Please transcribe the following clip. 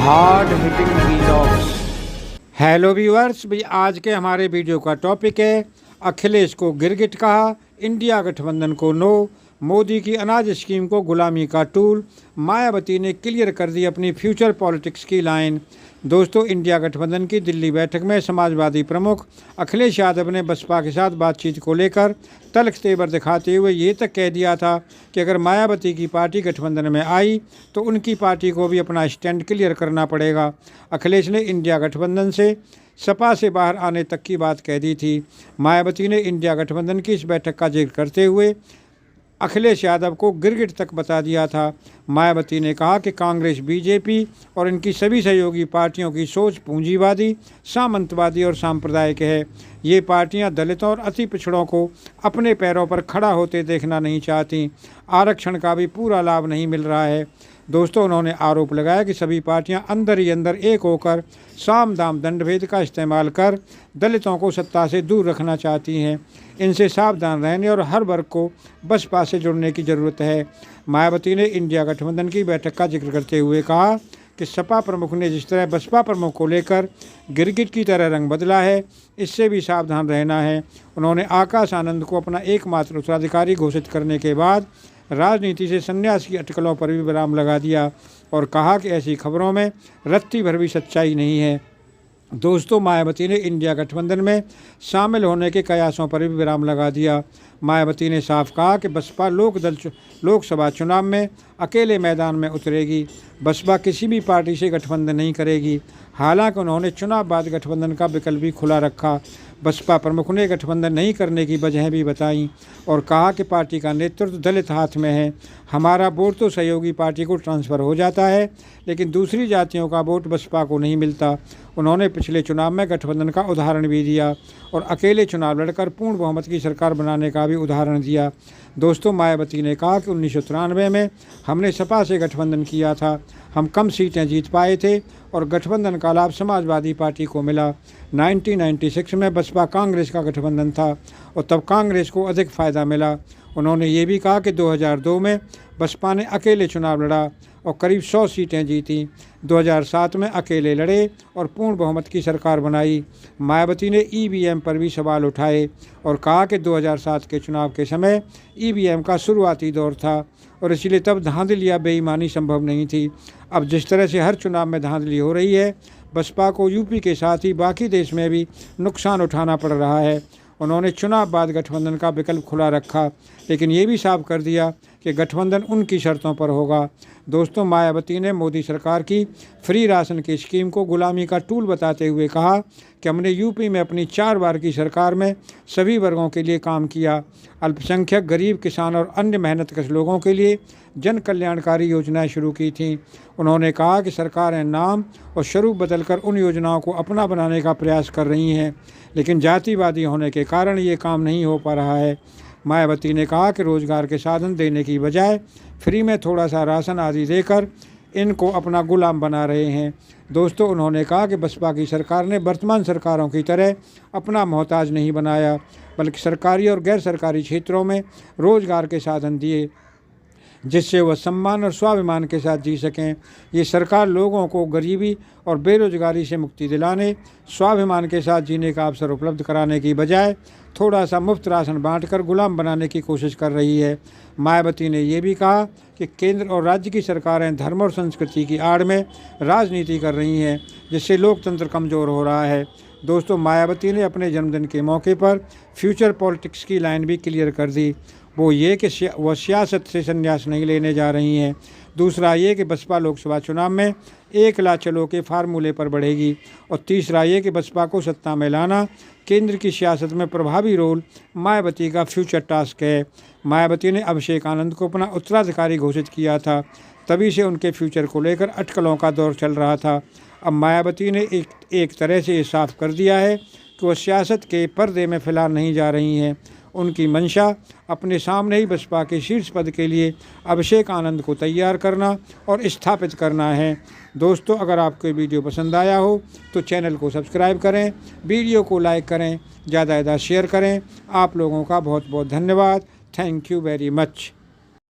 Hard hitting vlogs. Hello viewers, भाई आज के हमारे वीडियो का टॉपिक है अखिलेश को गिरगिट कहा, इंडिया गठबंधन को नो, मोदी की अनाज स्कीम को गुलामी का टूल, मायावती ने क्लियर कर दी अपनी फ्यूचर पॉलिटिक्स की लाइन। दोस्तों, इंडिया गठबंधन की दिल्ली बैठक में समाजवादी प्रमुख अखिलेश यादव ने बसपा के साथ बातचीत को लेकर तल्ख तेवर दिखाते हुए ये तक कह दिया था कि अगर मायावती की पार्टी गठबंधन में आई तो उनकी पार्टी को भी अपना स्टैंड क्लियर करना पड़ेगा। अखिलेश ने इंडिया गठबंधन से सपा से बाहर आने तक की बात कह दी थी। मायावती ने इंडिया गठबंधन की इस बैठक का जिक्र करते हुए अखिलेश यादव को गिरगिट तक बता दिया था। मायावती ने कहा कि कांग्रेस, बीजेपी और इनकी सभी सहयोगी पार्टियों की सोच पूंजीवादी, सामंतवादी और सांप्रदायिक है। ये पार्टियां दलितों और अति पिछड़ों को अपने पैरों पर खड़ा होते देखना नहीं चाहती। आरक्षण का भी पूरा लाभ नहीं मिल रहा है। दोस्तों, उन्होंने आरोप लगाया कि सभी पार्टियां अंदर ही अंदर एक होकर साम दाम दंडभेद का इस्तेमाल कर दलितों को सत्ता से दूर रखना चाहती हैं। इनसे सावधान रहने और हर वर्ग को बसपा से जुड़ने की ज़रूरत है। मायावती ने इंडिया गठबंधन की बैठक का जिक्र करते हुए कहा कि सपा प्रमुख ने जिस तरह बसपा प्रमुख को लेकर गिरगिट की तरह रंग बदला है, इससे भी सावधान रहना है। उन्होंने आकाश आनंद को अपना एकमात्र उत्तराधिकारी घोषित करने के बाद राजनीति से संन्यास की अटकलों पर भी विराम लगा दिया और कहा कि ऐसी खबरों में रत्ती भर भी सच्चाई नहीं है। दोस्तों, मायावती ने इंडिया गठबंधन में शामिल होने के कयासों पर भी विराम लगा दिया। मायावती ने साफ कहा कि बसपा लोकसभा चुनाव में अकेले मैदान में उतरेगी। बसपा किसी भी पार्टी से गठबंधन नहीं करेगी। हालांकि उन्होंने चुनाव बाद गठबंधन का विकल्प भी खुला रखा। बसपा प्रमुख ने गठबंधन नहीं करने की वजह भी बताई और कहा कि पार्टी का नेतृत्व दलित हाथ में है। हमारा वोट तो सहयोगी पार्टी को ट्रांसफ़र हो जाता है, लेकिन दूसरी जातियों का वोट बसपा को नहीं मिलता। उन्होंने पिछले चुनाव में गठबंधन का उदाहरण भी दिया और अकेले चुनाव लड़कर पूर्ण बहुमत की सरकार बनाने का भी उदाहरण दिया। दोस्तों, मायावती ने कहा कि 1993 में हमने सपा से गठबंधन किया था। हम कम सीटें जीत पाए थे और गठबंधन का लाभ समाजवादी पार्टी को मिला। 1996 में बसपा कांग्रेस का गठबंधन था और तब कांग्रेस को अधिक फ़ायदा मिला। उन्होंने ये भी कहा कि 2002 में बसपा ने अकेले चुनाव लड़ा और करीब 100 सीटें जीतीं। 2007 में अकेले लड़े और पूर्ण बहुमत की सरकार बनाई। मायावती ने ईवीएम पर भी सवाल उठाए और कहा कि 2007 के चुनाव के समय ईवीएम का शुरुआती दौर था और इसलिए तब धांधली या बेईमानी संभव नहीं थी। अब जिस तरह से हर चुनाव में धांधली हो रही है, बसपा को यूपी के साथ ही बाकी देश में भी नुकसान उठाना पड़ रहा है। उन्होंने चुनाव बाद गठबंधन का विकल्प खुला रखा, लेकिन ये भी साफ कर दिया कि गठबंधन उनकी शर्तों पर होगा। दोस्तों, मायावती ने मोदी सरकार की फ्री राशन की स्कीम को गुलामी का टूल बताते हुए कहा कि हमने यूपी में अपनी 4 बार की सरकार में सभी वर्गों के लिए काम किया। अल्पसंख्यक, गरीब, किसान और अन्य मेहनतकश लोगों के लिए जन कल्याणकारी योजनाएं शुरू की थीं। उन्होंने कहा कि सरकारें नाम और स्वरूप बदलकर उन योजनाओं को अपना बनाने का प्रयास कर रही हैं, लेकिन जातिवादी होने के कारण ये काम नहीं हो पा रहा है। मायावती ने कहा कि रोजगार के साधन देने की बजाय फ्री में थोड़ा सा राशन आदि देकर इनको अपना गुलाम बना रहे हैं। दोस्तों, उन्होंने कहा कि बसपा की सरकार ने वर्तमान सरकारों की तरह अपना मोहताज नहीं बनाया, बल्कि सरकारी और गैर सरकारी क्षेत्रों में रोजगार के साधन दिए जिससे वह सम्मान और स्वाभिमान के साथ जी सकें। ये सरकार लोगों को गरीबी और बेरोजगारी से मुक्ति दिलाने, स्वाभिमान के साथ जीने का अवसर उपलब्ध कराने की बजाय थोड़ा सा मुफ्त राशन बांटकर गुलाम बनाने की कोशिश कर रही है। मायावती ने यह भी कहा कि केंद्र और राज्य की सरकारें धर्म और संस्कृति की आड़ में राजनीति कर रही हैं, जिससे लोकतंत्र कमज़ोर हो रहा है। दोस्तों, मायावती ने अपने जन्मदिन के मौके पर फ्यूचर पॉलिटिक्स की लाइन भी क्लियर कर दी। वो ये कि वह सियासत से संन्यास नहीं लेने जा रही हैं। दूसरा ये कि बसपा लोकसभा चुनाव में 1 लाख चलो के फार्मूले पर बढ़ेगी और तीसरा ये कि बसपा को सत्ता में लाना केंद्र की सियासत में प्रभावी रोल मायावती का फ्यूचर टास्क है। मायावती ने अभिषेक आनंद को अपना उत्तराधिकारी घोषित किया था, तभी से उनके फ्यूचर को लेकर अटकलों का दौर चल रहा था। अब मायावती ने एक तरह से ये साफ कर दिया है कि वह सियासत के पर्दे में फ़िलहाल नहीं जा रही हैं। उनकी मंशा अपने सामने ही बसपा के शीर्ष पद के लिए अभिषेक आनंद को तैयार करना और स्थापित करना है। दोस्तों, अगर आपको वीडियो पसंद आया हो तो चैनल को सब्सक्राइब करें, वीडियो को लाइक करें, ज़्यादा से ज़्यादा शेयर करें। आप लोगों का बहुत बहुत धन्यवाद। Thank you very much.